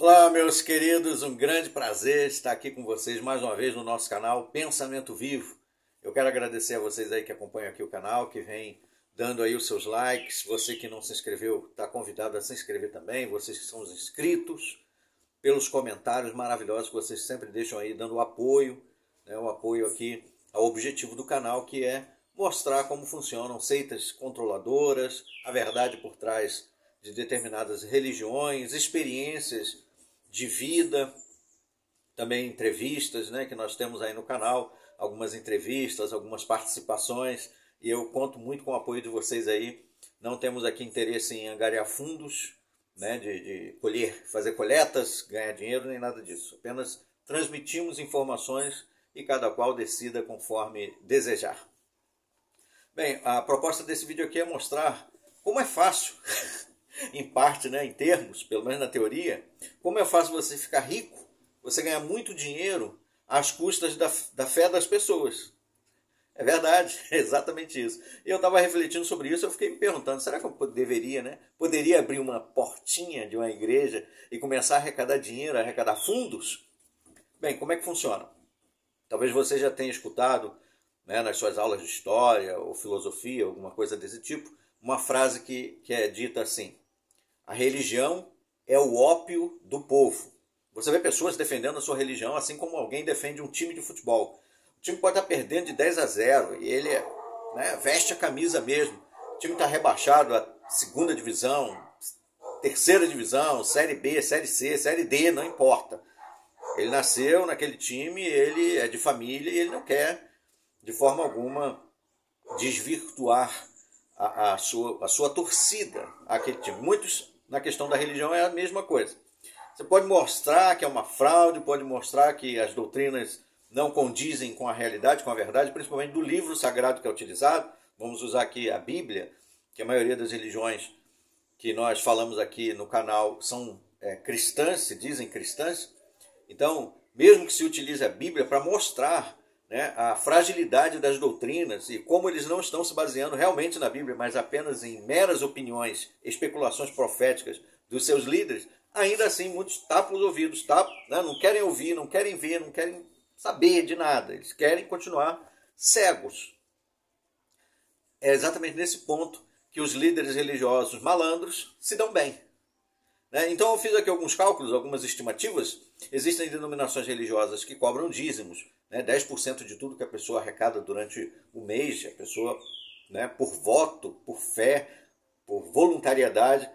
Olá, meus queridos, um grande prazer estar aqui com vocês mais uma vez no nosso canal Pensamento Vivo. Eu quero agradecer a vocês aí que acompanham aqui o canal, que vem dando aí os seus likes. Você que não se inscreveu, está convidado a se inscrever também. Vocês que são os inscritos, pelos comentários maravilhosos que vocês sempre deixam aí, dando o apoio, né, o apoio aqui ao objetivo do canal, que é mostrar como funcionam seitas controladoras, a verdade por trás de determinadas religiões, experiências de vida, também entrevistas, né, que nós temos aí no canal, algumas entrevistas, algumas participações, e eu conto muito com o apoio de vocês aí. Não temos aqui interesse em angariar fundos, né, de fazer coletas, ganhar dinheiro, nem nada disso. Apenas transmitimos informações e cada qual decida conforme desejar. Bem, a proposta desse vídeo aqui é mostrar como é fácil, em parte, né, em termos, pelo menos na teoria, como é fácil você ficar rico, você ganhar muito dinheiro às custas da fé das pessoas. É verdade, é exatamente isso. E eu estava refletindo sobre isso, eu fiquei me perguntando, será que eu poderia abrir uma portinha de uma igreja e começar a arrecadar dinheiro, a arrecadar fundos? Bem, como é que funciona? Talvez você já tenha escutado, né, nas suas aulas de história ou filosofia, alguma coisa desse tipo, uma frase que é dita assim: a religião é o ópio do povo. Você vê pessoas defendendo a sua religião assim como alguém defende um time de futebol. O time pode estar perdendo de 10-0 e ele, né, veste a camisa mesmo. O time está rebaixado à segunda divisão, terceira divisão, Série B, Série C, Série D, não importa. Ele nasceu naquele time, ele é de família e ele não quer, de forma alguma, desvirtuar a sua torcida àquele time. Muitos, na questão da religião, é a mesma coisa. Você pode mostrar que é uma fraude, pode mostrar que as doutrinas não condizem com a realidade, com a verdade, principalmente do livro sagrado que é utilizado. Vamos usar aqui a Bíblia, que a maioria das religiões que nós falamos aqui no canal são cristãs, se dizem cristãs. Então, mesmo que se utilize a Bíblia para mostrar, né, a fragilidade das doutrinas e como eles não estão se baseando realmente na Bíblia, mas apenas em meras opiniões, especulações proféticas dos seus líderes, ainda assim muitos tapam os ouvidos, né, não querem ouvir, não querem ver, não querem saber de nada, eles querem continuar cegos. É exatamente nesse ponto que os líderes religiosos malandros se dão bem. Então eu fiz aqui alguns cálculos, algumas estimativas. Existem denominações religiosas que cobram dízimos, 10% de tudo que a pessoa arrecada durante o mês, a pessoa, né, por voto, por fé, por voluntariedade,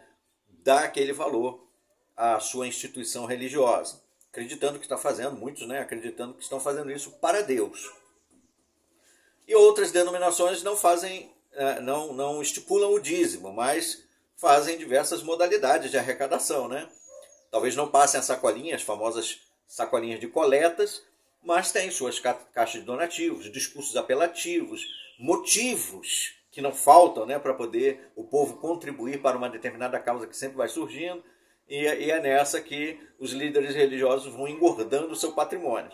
dá aquele valor à sua instituição religiosa, acreditando que está fazendo, muitos, né, acreditando que estão fazendo isso para Deus. E outras denominações não fazem, não estipulam o dízimo, mas fazem diversas modalidades de arrecadação, né? Talvez não passem as sacolinhas, as famosas sacolinhas de coletas, mas tem suas caixas de donativos, discursos apelativos, motivos que não faltam, né, para poder o povo contribuir para uma determinada causa que sempre vai surgindo, e é nessa que os líderes religiosos vão engordando o seu patrimônio.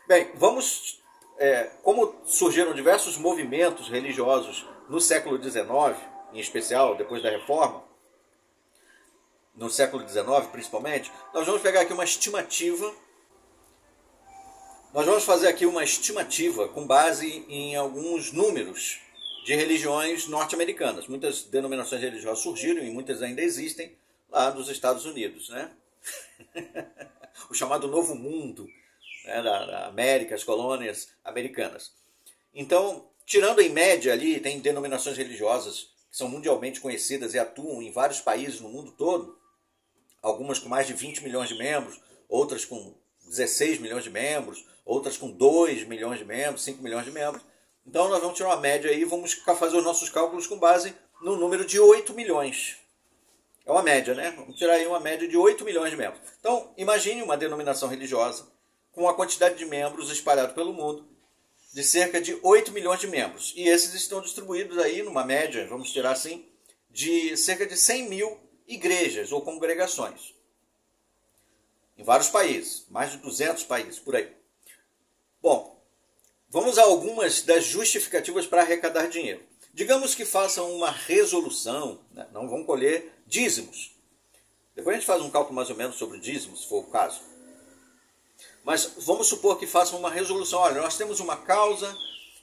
Bem, como surgiram diversos movimentos religiosos no século XIX, em especial depois da Reforma, no século XIX principalmente, nós vamos pegar aqui uma estimativa. Nós vamos fazer aqui uma estimativa com base em alguns números de religiões norte-americanas. Muitas denominações religiosas surgiram e muitas ainda existem lá nos Estados Unidos, né? O chamado Novo Mundo, né, da América, as colônias americanas. Então, tirando em média ali, tem denominações religiosas que são mundialmente conhecidas e atuam em vários países no mundo todo, algumas com mais de 20 milhões de membros, outras com 16 milhões de membros, outras com 2 milhões de membros, 5 milhões de membros. Então nós vamos tirar uma média aí e vamos fazer os nossos cálculos com base no número de 8 milhões. É uma média, né? Vamos tirar aí uma média de 8 milhões de membros. Então, imagine uma denominação religiosa com a quantidade de membros espalhado pelo mundo de cerca de 8 milhões de membros. E esses estão distribuídos aí numa média, vamos tirar assim, de cerca de 100 mil igrejas ou congregações. Em vários países, mais de 200 países, por aí. Bom, vamos a algumas das justificativas para arrecadar dinheiro. Digamos que façam uma resolução, né? Não vão colher dízimos. Depois a gente faz um cálculo mais ou menos sobre o dízimo, se for o caso. Mas vamos supor que façam uma resolução. Olha, nós temos uma causa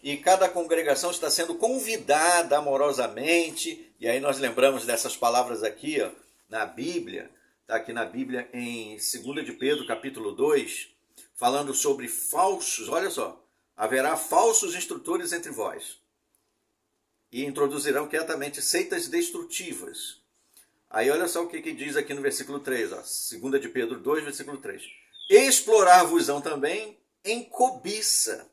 e cada congregação está sendo convidada amorosamente. E aí nós lembramos dessas palavras aqui, ó, na Bíblia. Está aqui na Bíblia em 2 de Pedro, capítulo 2, falando sobre falsos. Olha só, haverá falsos instrutores entre vós. E introduzirão quietamente seitas destrutivas. Aí olha só o que diz aqui no versículo 3, ó, 2 de Pedro 2, versículo 3. Explorar-vos-ão também em cobiça,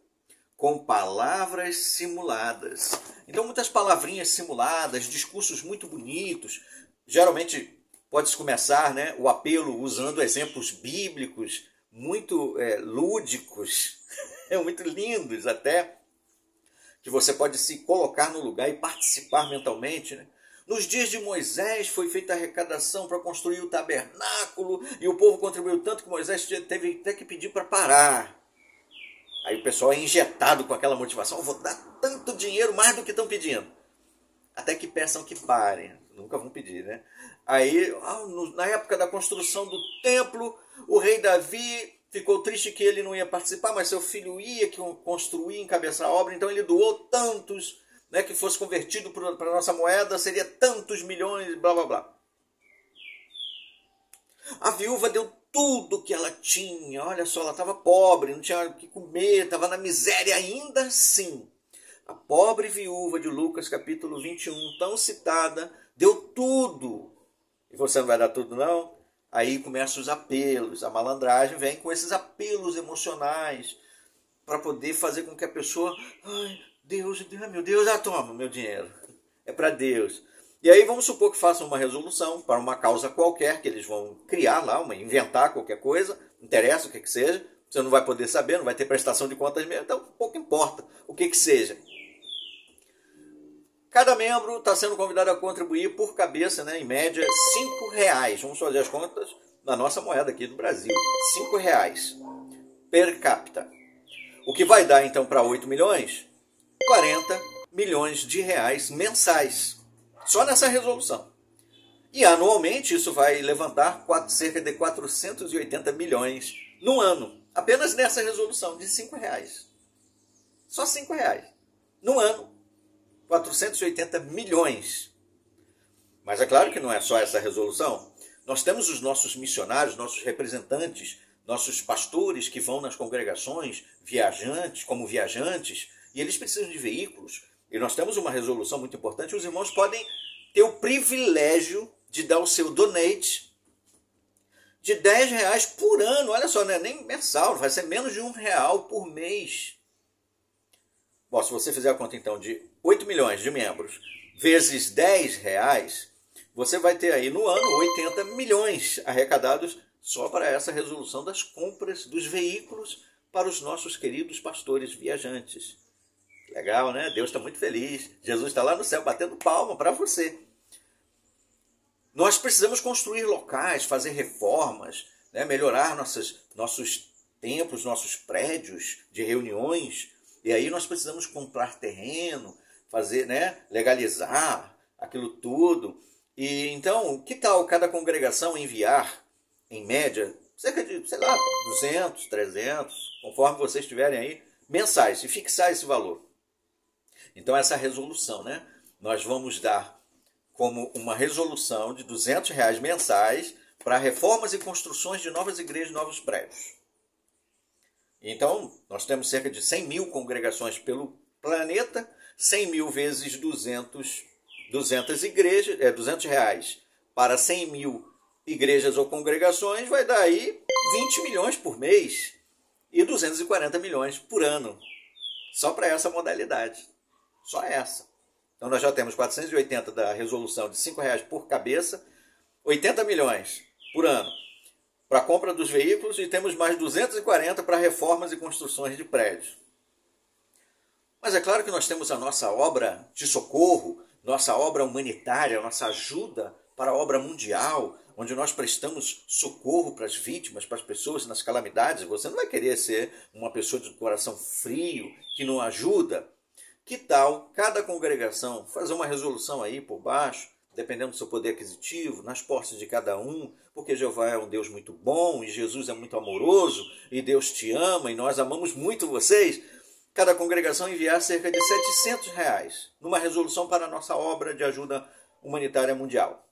com palavras simuladas. Então muitas palavrinhas simuladas, discursos muito bonitos. Geralmente pode-se começar, né, o apelo usando exemplos bíblicos muito lúdicos, muito lindos até, que você pode se colocar no lugar e participar mentalmente, né? Nos dias de Moisés foi feita a arrecadação para construir o tabernáculo e o povo contribuiu tanto que Moisés teve até que pedir para parar. Aí o pessoal é injetado com aquela motivação, eu vou dar tanto dinheiro, mais do que estão pedindo. Até que peçam que parem, nunca vão pedir, né? Aí, na época da construção do templo, o rei Davi ficou triste que ele não ia participar, mas seu filho ia construir, encabeçar a obra, então ele doou tantos, né, que fosse convertido para a nossa moeda, seria tantos milhões, blá blá blá. A viúva deu tudo que ela tinha, olha só, ela estava pobre, não tinha o que comer, estava na miséria ainda assim. A pobre viúva de Lucas capítulo 21, tão citada, deu tudo. E você não vai dar tudo não? Aí começam os apelos, a malandragem vem com esses apelos emocionais para poder fazer com que a pessoa, ai Deus, meu Deus, toma meu dinheiro, é para Deus. E aí vamos supor que façam uma resolução para uma causa qualquer, que eles vão criar lá, inventar qualquer coisa, não interessa o que seja, você não vai poder saber, não vai ter prestação de contas mesmo, então pouco importa o que seja. Cada membro está sendo convidado a contribuir por cabeça, né, em média, R$5. Vamos fazer as contas na nossa moeda aqui do Brasil. R$5 per capita. O que vai dar, então, para 8 milhões? 40 milhões de reais mensais. Só nessa resolução. E anualmente isso vai levantar cerca de 480 milhões no ano. Apenas nessa resolução de R$5. Só R$5. No ano. 480 milhões. Mas é claro que não é só essa resolução. Nós temos os nossos missionários, nossos representantes, nossos pastores que vão nas congregações, como viajantes, e eles precisam de veículos. E nós temos uma resolução muito importante, os irmãos podem ter o privilégio de dar o seu donate de R$10 por ano. Olha só, não é nem mensal, vai ser menos de R$1 por mês. Bom, se você fizer a conta então de 8 milhões de membros vezes R$10, você vai ter aí no ano 80 milhões arrecadados só para essa resolução das compras dos veículos para os nossos queridos pastores viajantes. Legal, né? Deus está muito feliz. Jesus está lá no céu batendo palma para você. Nós precisamos construir locais, fazer reformas, né? Melhorar nossos templos, nossos prédios de reuniões. E aí nós precisamos comprar terreno, fazer, né, legalizar aquilo tudo. E então, que tal cada congregação enviar, em média, cerca de, 200, 300, conforme vocês tiverem aí, mensais, e fixar esse valor. Então essa resolução, né, nós vamos dar como uma resolução de R$200 mensais para reformas e construções de novas igrejas, novos prédios. Então, nós temos cerca de 100 mil congregações pelo planeta, 100 mil vezes 200 igrejas, R$200 para 100 mil igrejas ou congregações, vai dar aí 20 milhões por mês e 240 milhões por ano, só para essa modalidade, só essa. Então, nós já temos 480 da resolução de R$5 por cabeça, 80 milhões por ano para a compra dos veículos e temos mais 240 para reformas e construções de prédios. Mas é claro que nós temos a nossa obra de socorro, nossa obra humanitária, nossa ajuda para a obra mundial, onde nós prestamos socorro para as vítimas, para as pessoas nas calamidades. Você não vai querer ser uma pessoa de coração frio, que não ajuda. Que tal cada congregação fazer uma resolução aí por baixo? dependendo do seu poder aquisitivo, nas posses de cada um, porque Jeová é um Deus muito bom, e Jesus é muito amoroso, e Deus te ama, e nós amamos muito vocês, cada congregação enviar cerca de R$700 numa resolução para a nossa obra de ajuda humanitária mundial.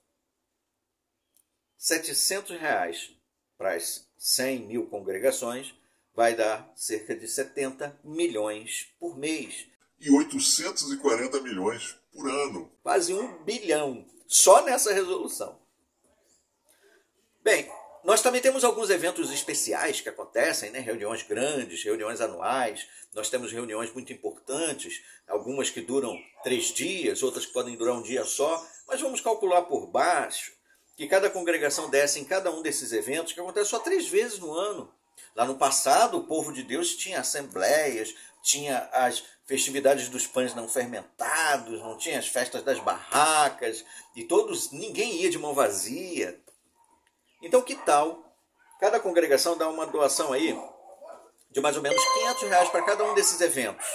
R$700 para as 100 mil congregações vai dar cerca de 70 milhões por mês. E 840 milhões por ano. Quase 1 bilhão, só nessa resolução. Bem, nós também temos alguns eventos especiais que acontecem, né? Reuniões grandes, reuniões anuais. Nós temos reuniões muito importantes, algumas que duram 3 dias, outras que podem durar um dia só. Mas vamos calcular por baixo que cada congregação desse em cada um desses eventos, que acontece só 3 vezes no ano. Lá no passado, o povo de Deus tinha assembleias, tinha as festividades dos pães não fermentados, não tinha as festas das barracas, e ninguém ia de mão vazia. Então, que tal cada congregação dar uma doação aí de mais ou menos R$500 para cada um desses eventos?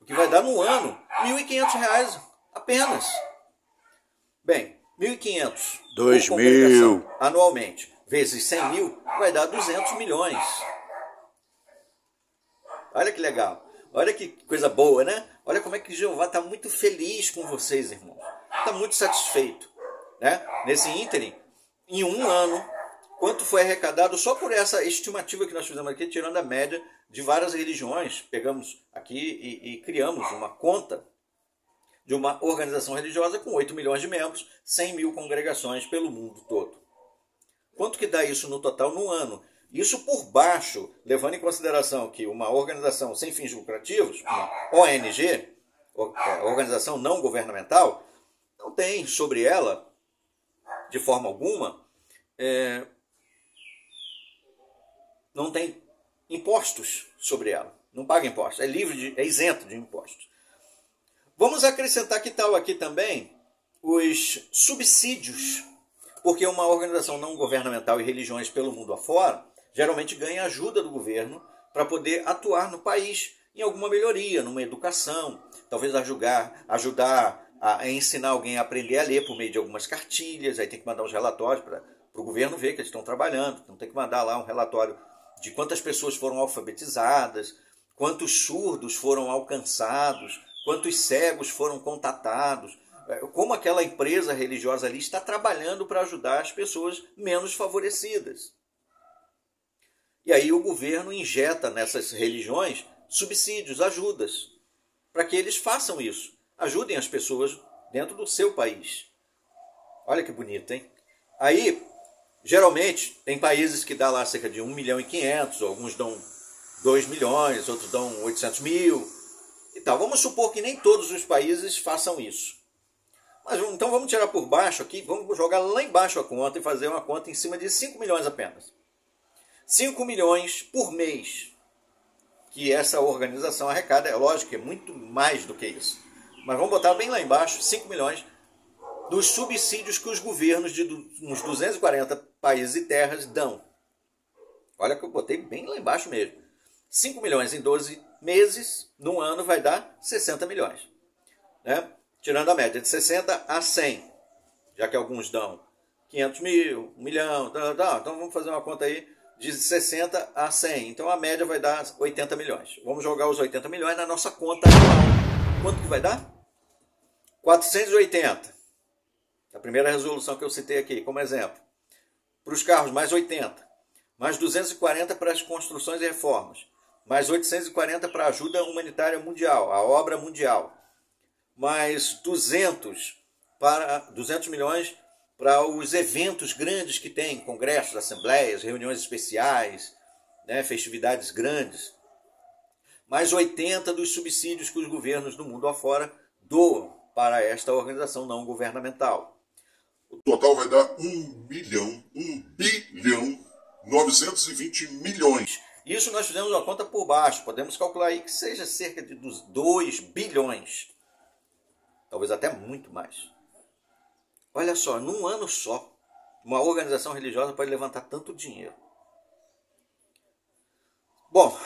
O que vai dar no ano R$1.500 apenas. Bem, 1.500 2.000 anualmente, vezes 100 mil, vai dar 200 milhões. Olha que legal. Olha que coisa boa, né? Olha como é que Jeová está muito feliz com vocês, irmãos. Está muito satisfeito, né? Nesse ínterim, em um ano, quanto foi arrecadado só por essa estimativa que nós fizemos aqui, tirando a média de várias religiões. Pegamos aqui e criamos uma conta de uma organização religiosa com 8 milhões de membros, 100 mil congregações pelo mundo todo. Quanto que dá isso no total no ano? Isso por baixo, levando em consideração que uma organização sem fins lucrativos, uma ONG, organização não governamental, não tem sobre ela, de forma alguma, não tem impostos sobre ela. Não paga impostos, é isento de impostos. Vamos acrescentar que tal aqui também os subsídios, porque uma organização não governamental e religiões pelo mundo afora geralmente ganha ajuda do governo para poder atuar no país em alguma melhoria, numa educação, talvez ajudar a ensinar alguém a aprender a ler por meio de algumas cartilhas, aí tem que mandar uns relatórios para o governo ver que eles estão trabalhando, então tem que mandar lá um relatório de quantas pessoas foram alfabetizadas, quantos surdos foram alcançados, quantos cegos foram contatados, como aquela empresa religiosa ali está trabalhando para ajudar as pessoas menos favorecidas. E aí o governo injeta nessas religiões subsídios, ajudas, para que eles façam isso. Ajudem as pessoas dentro do seu país. Olha que bonito, hein? Aí, geralmente, tem países que dão lá cerca de 1,5 milhão, alguns dão 2 milhões, outros dão 800 mil e tal. Vamos supor que nem todos os países façam isso. Mas, então vamos tirar por baixo aqui, vamos jogar lá embaixo a conta e fazer uma conta em cima de 5 milhões apenas. 5 milhões por mês que essa organização arrecada. É lógico que é muito mais do que isso. Mas vamos botar bem lá embaixo, 5 milhões dos subsídios que os governos de uns 240 países e terras dão. Olha que eu botei bem lá embaixo mesmo. 5 milhões em 12 meses, num ano vai dar 60 milhões. Né? Tirando a média de 60 a 100, já que alguns dão 500 mil, 1 milhão, então vamos fazer uma conta aí de 60 a 100. Então a média vai dar 80 milhões. Vamos jogar os 80 milhões na nossa conta anual. Quanto que vai dar? 480. A primeira resolução que eu citei aqui como exemplo. Para os carros, mais 80. Mais 240 para as construções e reformas. Mais 840 para a ajuda humanitária mundial, a obra mundial. Mais 200 milhões para os eventos grandes que tem, congressos, assembleias, reuniões especiais, né, festividades grandes. Mais 80 dos subsídios que os governos do mundo afora doam para esta organização não governamental. O total vai dar 1 bilhão 920 milhões. Isso nós fizemos uma conta por baixo. Podemos calcular aí que seja cerca de 2 bilhões. Talvez até muito mais. Olha só, num ano só, uma organização religiosa pode levantar tanto dinheiro. Bom,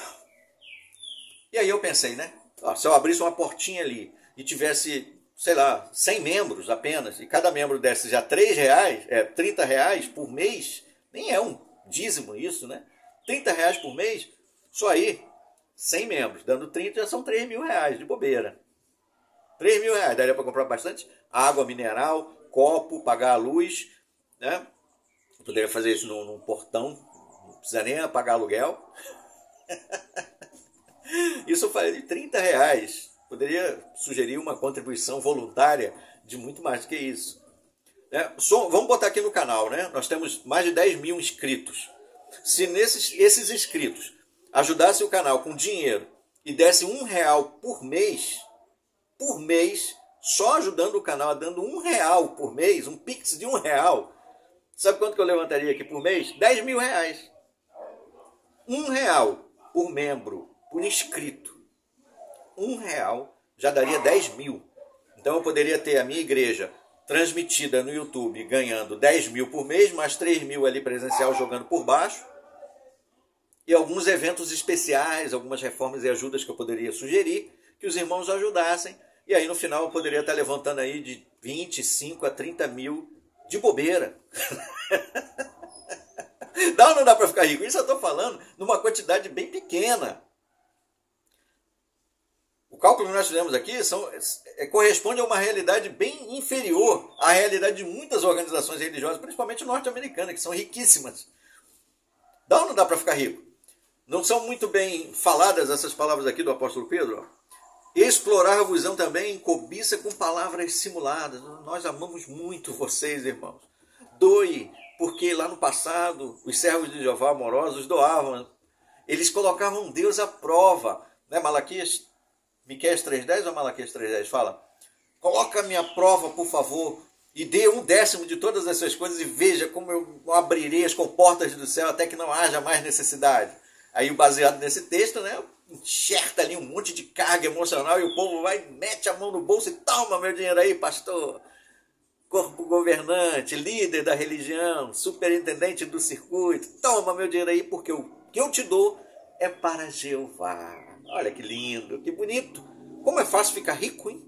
e aí eu pensei, né? Se eu abrisse uma portinha ali e tivesse sei lá, 100 membros apenas, e cada membro desse já R$3, R$30 por mês, nem é um dízimo isso, né? R$30 por mês, só aí, 100 membros, dando 30 já são R$3.000 de bobeira. R$3.000, daria para comprar bastante água mineral, copo, pagar a luz, né? Eu poderia fazer isso num portão, não precisa nem pagar aluguel. Isso eu falei de R$30. Poderia sugerir uma contribuição voluntária de muito mais do que isso. Vamos botar aqui no canal, né? Nós temos mais de 10 mil inscritos. Se esses inscritos ajudassem o canal com dinheiro e dessem R$1 por mês, só ajudando o canal, dando R$1 por mês, um pix de R$1, sabe quanto que eu levantaria aqui por mês? R$10.000. R$1 por membro, por inscrito. R$1 já daria 10 mil. Então eu poderia ter a minha igreja transmitida no YouTube ganhando 10 mil por mês, mais 3 mil ali presencial jogando por baixo. E alguns eventos especiais, algumas reformas e ajudas que eu poderia sugerir, que os irmãos ajudassem. E aí no final eu poderia estar levantando aí de 25 a 30 mil de bobeira. Dá ou não dá para ficar rico? Isso eu estou falando numa quantidade bem pequena. O cálculo que nós fizemos aqui corresponde a uma realidade bem inferior à realidade de muitas organizações religiosas, principalmente norte-americanas, que são riquíssimas. Dá ou não dá para ficar rico? Não são muito bem faladas essas palavras aqui do apóstolo Pedro? Explorar-vos-ão também em cobiça com palavras simuladas. Nós amamos muito vocês, irmãos. Doe, porque lá no passado os servos de Jeová amorosos doavam. Eles colocavam Deus à prova. Né? Miqueias 3,10 ou Malaquias 3,10 fala: coloca-me à prova, por favor, e dê 1/10 de todas essas coisas e veja como eu abrirei as comportas do céu até que não haja mais necessidade. Aí, baseado nesse texto, né, enxerta ali um monte de carga emocional e o povo vai, mete a mão no bolso e toma meu dinheiro aí, pastor. Corpo governante, líder da religião, superintendente do circuito, toma meu dinheiro aí, porque o que eu te dou é para Jeová. Olha que lindo, que bonito. Como é fácil ficar rico, hein?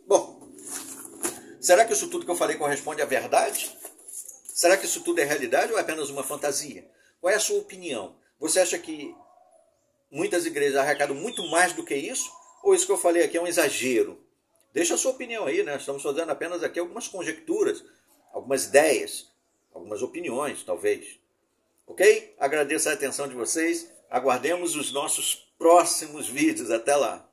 Bom, será que isso tudo que eu falei corresponde à verdade? Será que isso tudo é realidade ou é apenas uma fantasia? Qual é a sua opinião? Você acha que muitas igrejas arrecadam muito mais do que isso? Ou isso que eu falei aqui é um exagero? Deixa a sua opinião aí, né? Estamos fazendo apenas aqui algumas conjecturas, algumas ideias, algumas opiniões, talvez. Ok? Agradeço a atenção de vocês. Aguardemos os nossos próximos vídeos. Até lá!